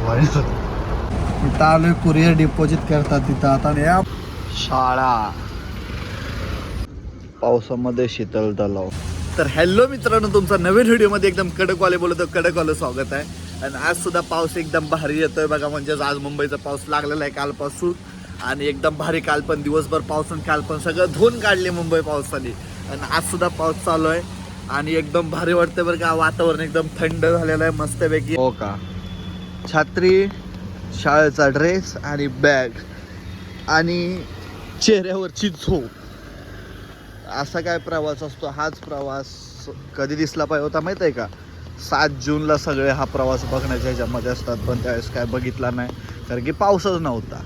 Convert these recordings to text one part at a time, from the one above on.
इथं आलोय courier deposit करतात तिथं आता या शाळा पावसामध्ये शीतल तलाव. तर हॅलो मित्रांनो, तुमचा नवीन व्हिडिओमध्ये एकदम कडकवाले बोलतो कडकवालं स्वागत आहे. आणि आज सुद्धा पाऊस एकदम भारी येतोय बघा. म्हणजेच आज मुंबईचा पाऊस लागलेला आहे कालपासून आणि एकदम भारी. काल पण दिवसभर पाऊस आणि काल पण सगळं धुवून काढले मुंबई पावसाने. आणि आज सुद्धा पाऊस चालू आहे आणि एकदम भारी वाटतं बरं का. वातावरण एकदम थंड झालेलं आहे मस्तपैकी. हो का, छत्री, शाळेचा ड्रेस आणि बॅग आणि चेहऱ्यावरची झोप, असा काय प्रवास असतो. हाच प्रवास कधी दिसला पाहिजे होता माहित आहे का? 7 जूनला सगळे हा प्रवास बघण्याच्या ह्याच्यामध्ये असतात, पण त्यावेळेस काय बघितला नाही कारण की पाऊसच नव्हता.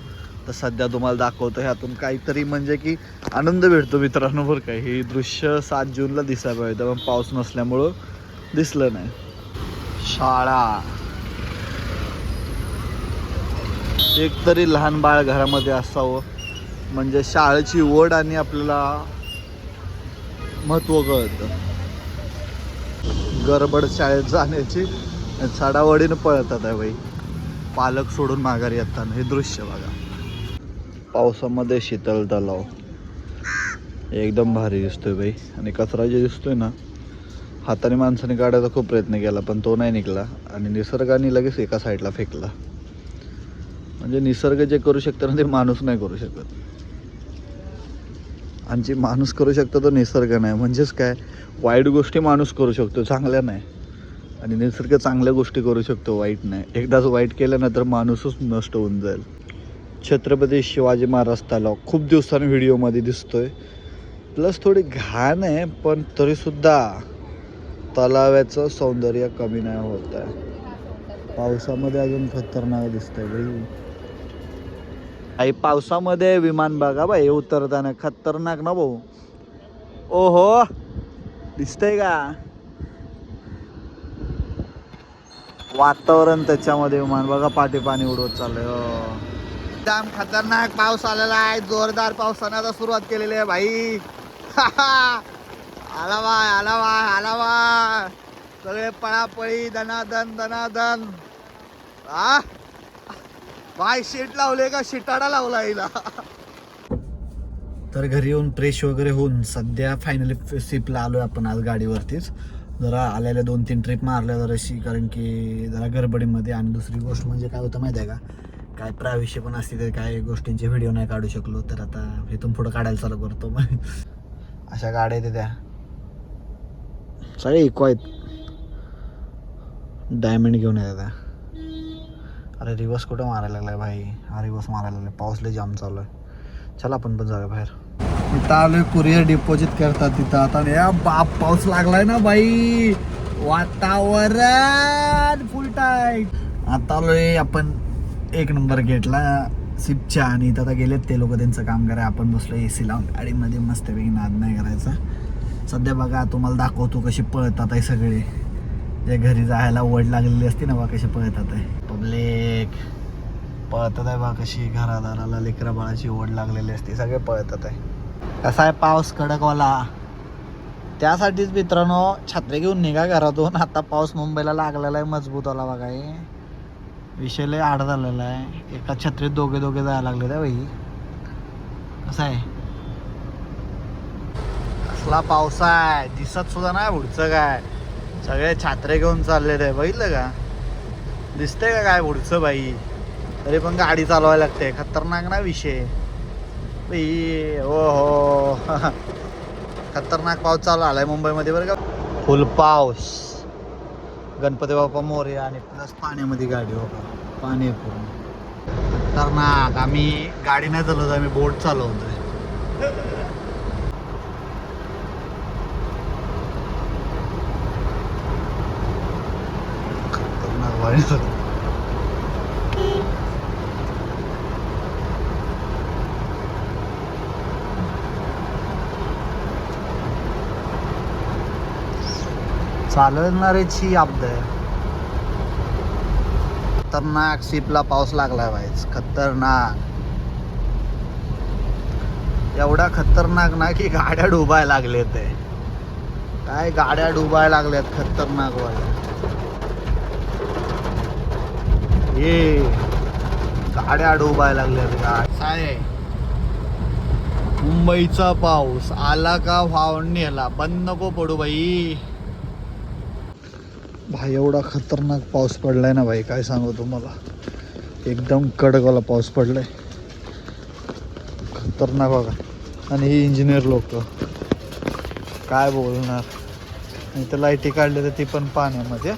तर सध्या तुम्हाला दाखवतो ह्यातून काहीतरी म्हणजे की आनंद भेटतो मित्रांनो बरं का. हे दृश्य 7 जूनला दिसायला पाहिजे पण पाऊस नसल्यामुळं दिसलं नाही. शाळा, एक तरी लहान बाळ घरामध्ये असावं म्हणजे शाळेची ओढ आणि आपल्याला महत्त्व कळतं. गडबड शाळेत जाण्याची चढावडीनं पळतात आहे बाई, पालक सोडून माघारी येताना. हे दृश्य बघा. पावसामध्ये शीतल तलाव एकदम भारी दिसतोय बाई. आणि कचरा जे दिसतोय ना, हाताने माणसाने काढायचा खूप प्रयत्न केला पण तो नाही निघाला आणि निसर्गाने लगेच एका साईडला फेकला. म्हणजे निसर्ग जे करू शकतो ना ते माणूस नाही करू शकत, आणि जे माणूस करू शकतो तो निसर्ग नाही. म्हणजेच काय, वाईट गोष्टी माणूस करू शकतो, चांगल्या नाही. आणि निसर्ग चांगल्या गोष्टी करू शकतो, वाईट नाही. एकदाच वाईट केलं ना तर माणूसच नष्ट होऊन जाईल. छत्रपती शिवाजी महाराज तलाव खूप दिवसांनी व्हिडिओमध्ये दिसतोय. प्लस थोडी घाण आहे पण तरीसुद्धा तलावाचं सौंदर्य कमी नाही होत आहे. पावसामध्ये अजून खतरनाक दिसतंय बाई. आई पावसामध्ये विमान बघा बाई उतरताना, खतरनाक ना भाऊ. ओहो, दिसतंय का वातावरण, त्याच्यामध्ये विमान बघा पाठी पाणी उडवत चाललंय. एकदम खतरनाक पाऊस आलेला आहे. जोरदार पावसाने आता सुरुवात केलेली आहे भाई. आला बाय, आला बाय, आला बाय. सगळे पळापळी, दनादन दनादन. हा बाय, शीट लावले का शिटाडा लावला हिला. तर घरी येऊन फ्रेश वगैरे होऊन सध्या फायनली सिपला आलोय आपण आज गाडीवरतीच. जरा आलेल्या 2-3 ट्रिप मारल्या जराशी, कारण की जरा गडबडीमध्ये. आणि दुसरी गोष्ट म्हणजे काय होतं माहिती आहे का, काय प्राविष्य पण असते तर काय गोष्टींचे व्हिडिओ नाही काढू शकलो, तर आता इथून पुढं काढायला चालू करतो. मग अशा गाड्या आहेत त्या सगळे इको आहेत. डायमंड घेऊन येतात. अरे रिवर्स कुठं मारायला लागलाय भाई? हा रिवर्स मारायला लागलाय. पाऊस लय जाम चालू आहे. चला आपण पण जाऊया बाहेर. इथं आलोय कुरिअर डिपॉझिट करतात तिथं आता. या बाप, पाऊस लागलाय ना बाई, वातावरण फुल टाईट. आता आलोय आपण 1 नंबर गेटला सिपच्या, आणि इथं आता गेलेत ते लोक त्यांचं काम कराय. आपण बसलो AC लावून गाडीमध्ये मस्तपैकी, नाद नाही करायचा. सध्या बघा तुम्हाला दाखवतो कशी पळतात आहे सगळे. जे घरी जायला ओढ लागलेली असते ना बा, कशी पळतात आहे पब्लिक. पळतात आहे बा कशी, घरादाराला लेकरा बाळाची ओढ लागलेली असते, सगळे पळतात आहे. कसा आहे पाऊस कडकवाला. त्यासाठीच मित्रांनो छत्री घेऊन निघा घरातून. आता पाऊस मुंबईला लागलेला आहे मजबूतवाला बघा. हे विषय लय आड झालेला आहे. एका छत्रीत दोघे जायला लागले त्या बाई. कसं आहे, कसला पाऊस आहे, दिसत सुद्धा नाही पुढचं काय. सगळे छत्रे घेऊन चालले ते, बघितलं का? दिसतंय का काय पुढचं बाई? तरी पण गाडी चालवायला लागते. खतरनाक ना विषय बाई. हो हो खतरनाक पाऊस चालू आलाय मुंबईमध्ये बरं का. फुल पाऊस. गणपती बाप्पा मोरया. आणि प्लस पाण्यामध्ये गाडी, हो का, पाणी पूर्ण खतरनाक. आम्ही गाडी नाही चालवत, आम्ही बोट चालवतोय. खतरनाक वाढ चालवणाऱ्याची अब्द आहे. खतरनाक सिपला पाऊस लागलाय बाईच, खतरनाक. एवढा खतरनाक ना की गाड्या डुबायला लागले. ते काय गाड्या डुबायला लागल्यात खतरनाक वाल्या. हे गाड्या उभायला लागल्या काय मुंबईचा पाऊस आला का वाहून नेला बंद नको पडू भाई. भाई एवढा खतरनाक पाऊस पडलाय ना भाई, काय सांगू तुम्हाला. एकदम कडकवाला पाऊस पडलाय, खतरनाक बघा. आणि ही इंजिनियर लोक काय बोलणार. इथं लाईटी काढली तर ती पण पाण्यामध्ये.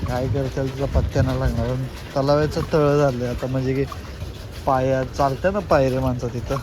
काय करताल तुला पत्त्या नाही लागणार. तलावाचं तळ झालं आता, म्हणजे की पाया चालतं ना पायरे माणसं तिथं.